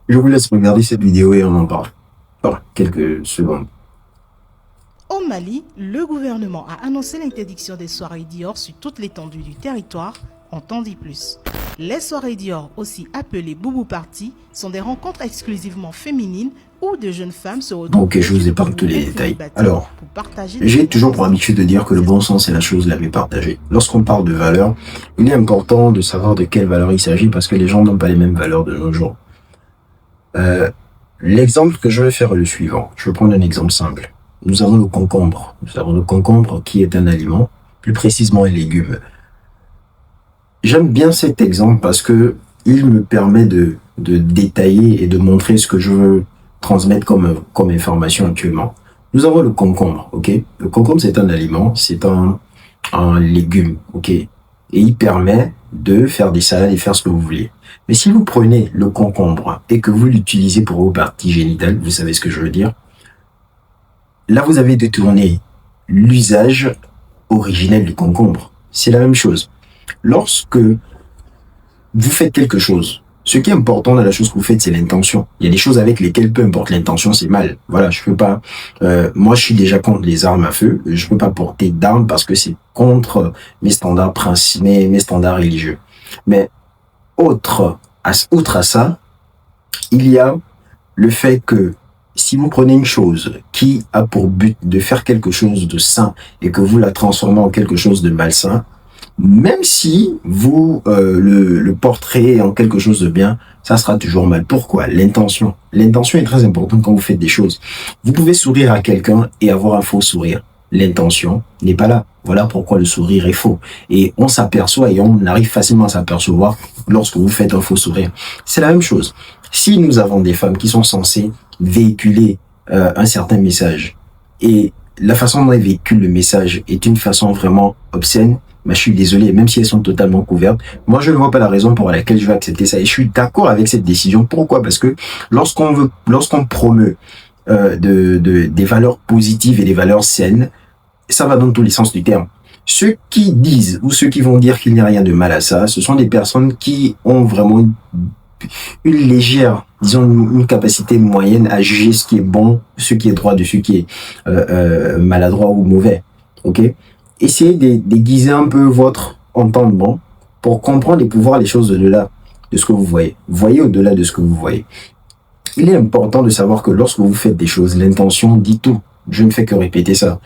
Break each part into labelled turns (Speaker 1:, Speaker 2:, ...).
Speaker 1: Je vous laisse regarder cette vidéo et on en parle. Dans quelques secondes.
Speaker 2: Au Mali, le gouvernement a annoncé l'interdiction des soirées Dior sur toute l'étendue du territoire. On t'en dit plus. Les soirées Dior, aussi appelées Boubou Party, sont des rencontres exclusivement féminines où de jeunes femmes se retrouvent
Speaker 1: Ok, je vous épargne tous les détails. Alors,
Speaker 2: pour partager
Speaker 1: j'ai toujours pour habitude de dire que le bon sens est la chose la mieux partagée. Lorsqu'on parle de valeurs, il est important de savoir de quelle valeur il s'agit parce que les gens n'ont pas les mêmes valeurs de nos jours. L'exemple que je vais faire est le suivant. Je vais prendre un exemple simple. Nous avons le concombre. Nous avons le concombre qui est un aliment, plus précisément un légume. J'aime bien cet exemple parce que il me permet de détailler et de montrer ce que je veux transmettre comme information actuellement. Nous avons le concombre, ok? Le concombre, c'est un aliment, c'est un légume, ok? Et il permet de faire des salades et faire ce que vous voulez. Mais si vous prenez le concombre et que vous l'utilisez pour vos parties génitales, vous savez ce que je veux dire, là vous avez détourné l'usage originel du concombre. C'est la même chose. Lorsque vous faites quelque chose, ce qui est important dans la chose que vous faites, c'est l'intention. Il y a des choses avec lesquelles, peu importe l'intention, c'est mal. Voilà, je peux pas. Moi, je suis déjà contre les armes à feu. Je peux pas porter d'armes parce que c'est contre mes standards principaux, mes standards religieux. Mais outre à ça, il y a le fait que si vous prenez une chose qui a pour but de faire quelque chose de sain et que vous la transformez en quelque chose de malsain, même si vous le porterez en quelque chose de bien, ça sera toujours mal. Pourquoi? L'intention. L'intention est très importante quand vous faites des choses. Vous pouvez sourire à quelqu'un et avoir un faux sourire. L'intention n'est pas là. Voilà pourquoi le sourire est faux. Et on s'aperçoit et on arrive facilement à s'apercevoir lorsque vous faites un faux sourire. C'est la même chose. Si nous avons des femmes qui sont censées véhiculer un certain message et la façon dont elles véhiculent le message est une façon vraiment obscène, je suis désolé, même si elles sont totalement couvertes, moi je ne vois pas la raison pour laquelle je vais accepter ça. Et je suis d'accord avec cette décision. Pourquoi? Parce que lorsqu'on promeut des valeurs positives et des valeurs saines, ça va dans tous les sens du terme. Ceux qui disent ou ceux qui vont dire qu'il n'y a rien de mal à ça, ce sont des personnes qui ont vraiment une légère, disons une capacité moyenne à juger ce qui est bon, ce qui est droit de ce qui est maladroit ou mauvais. Ok? Essayez d'aiguiser un peu votre entendement pour comprendre et pour voir les choses au-delà de ce que vous voyez. Voyez au-delà de ce que vous voyez. Il est important de savoir que lorsque vous faites des choses, l'intention dit tout. Je ne fais que répéter ça.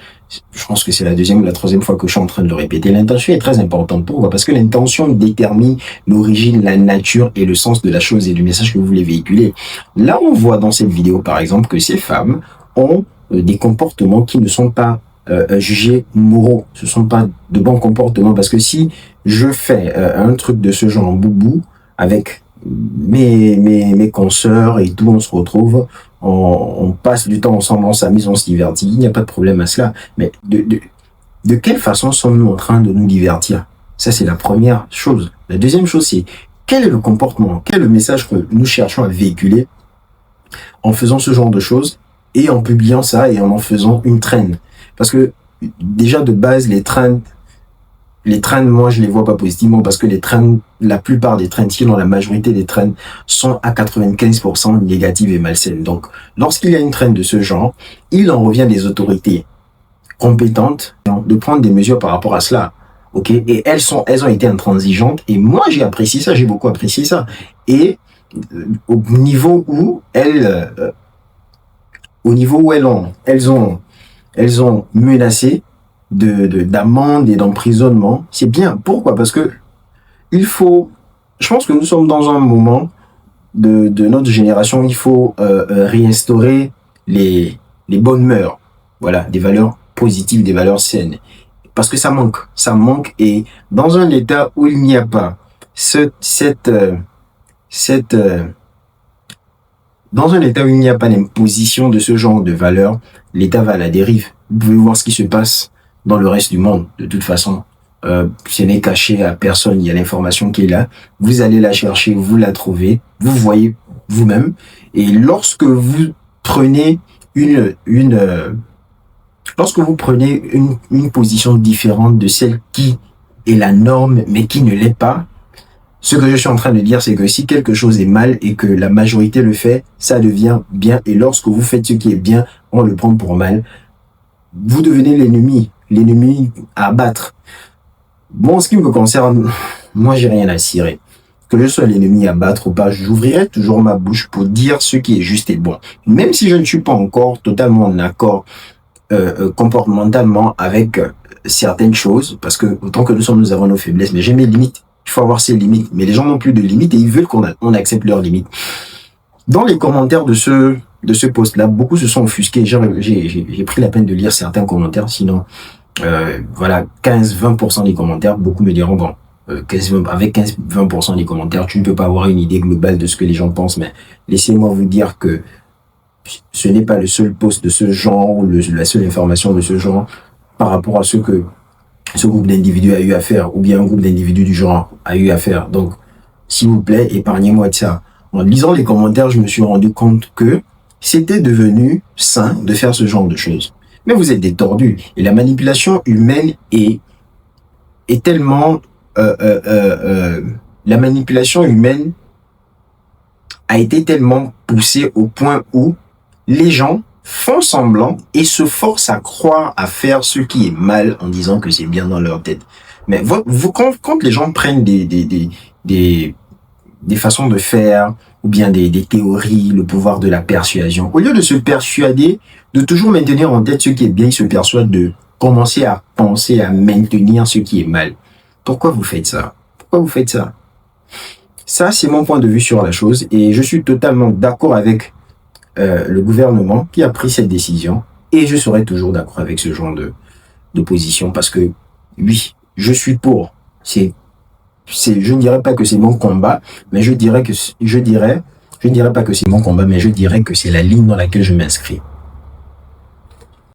Speaker 1: Je pense que c'est la deuxième ou la troisième fois que je suis en train de le répéter. L'intention est très importante. Pourquoi? Parce que l'intention détermine l'origine, la nature et le sens de la chose et du message que vous voulez véhiculer. Là, on voit dans cette vidéo, par exemple, que ces femmes ont des comportements qui ne sont pas jugés moraux. Ce ne sont pas de bons comportements. Parce que si je fais un truc de ce genre en boubou avec mes consoeurs et tout, on se retrouve, on passe du temps ensemble, on s'amuse, on se divertit, il n'y a pas de problème à cela. Mais de quelle façon sommes-nous en train de nous divertir? Ça, c'est la première chose. La deuxième chose, c'est quel est le comportement, quel est le message que nous cherchons à véhiculer en faisant ce genre de choses et en publiant ça et en faisant une trend. Parce que déjà de base, les trends, moi, je les vois pas positivement parce que les trends, la plupart des trends, sinon la majorité des trends, sont à 95% négatives et malsaines. Donc, lorsqu'il y a une trend de ce genre, il en revient des autorités compétentes de prendre des mesures par rapport à cela. Ok? Et elles ont été intransigeantes. Et moi, j'ai apprécié ça, j'ai beaucoup apprécié ça. Et au niveau où elles ont menacé d'amende et d'emprisonnement. C'est bien. Pourquoi? Parce que je pense que nous sommes dans un moment de notre génération, il faut réinstaurer les bonnes mœurs. Voilà, des valeurs positives, des valeurs saines. Parce que ça manque et dans un état où il n'y a pas dans un état où il n'y a pas d'imposition de ce genre de valeurs, l'état va à la dérive. Vous pouvez voir ce qui se passe dans le reste du monde. De toute façon, ce n'est caché à personne. Il y a l'information qui est là. Vous allez la chercher, vous la trouvez, vous voyez vous-même. Et lorsque vous prenez une position différente de celle qui est la norme, mais qui ne l'est pas, Ce que je suis en train de dire, c'est que si quelque chose est mal et que la majorité le fait, ça devient bien. Et lorsque vous faites ce qui est bien, on le prend pour mal. Vous devenez l'ennemi à abattre. Bon, en ce qui me concerne, moi, j'ai rien à cirer. Que je sois l'ennemi à battre ou pas, j'ouvrirai toujours ma bouche pour dire ce qui est juste et bon. Même si je ne suis pas encore totalement en accord comportementalement avec certaines choses, parce que autant que nous avons nos faiblesses, mais j'ai mes limites. Il faut avoir ses limites. Mais les gens n'ont plus de limites et ils veulent qu'on accepte leurs limites. Dans les commentaires de ce post-là, beaucoup se sont offusqués. J'ai pris la peine de lire certains commentaires, sinon, voilà, 15-20% des commentaires, beaucoup me diront, bon, avec 15-20% des commentaires, tu ne peux pas avoir une idée globale de ce que les gens pensent, mais laissez-moi vous dire que ce n'est pas le seul post de ce genre, ou la seule information de ce genre, par rapport à ce que ce groupe d'individus a eu à faire, ou bien un groupe d'individus du genre a eu à faire. Donc, s'il vous plaît, épargnez-moi de ça. En lisant les commentaires, je me suis rendu compte que c'était devenu sain de faire ce genre de choses. Mais vous êtes des tordus. Et la manipulation humaine est tellement... la manipulation humaine a été tellement poussée au point où les gens font semblant et se forcent à croire à faire ce qui est mal en disant que c'est bien dans leur tête. Mais quand les gens prennent des façons de faire ou bien des théories, le pouvoir de la persuasion, au lieu de se persuader, de toujours maintenir en tête ce qui est bien, ils se persuadent de commencer à penser à maintenir ce qui est mal. Pourquoi vous faites ça? Pourquoi vous faites ça? Ça, c'est mon point de vue sur la chose et je suis totalement d'accord avec le gouvernement qui a pris cette décision et je serai toujours d'accord avec ce genre de position parce que oui, je suis pour. Je ne dirais pas que c'est mon combat, mais je dirais pas que c'est mon combat, mais je dirais que c'est la ligne dans laquelle je m'inscris.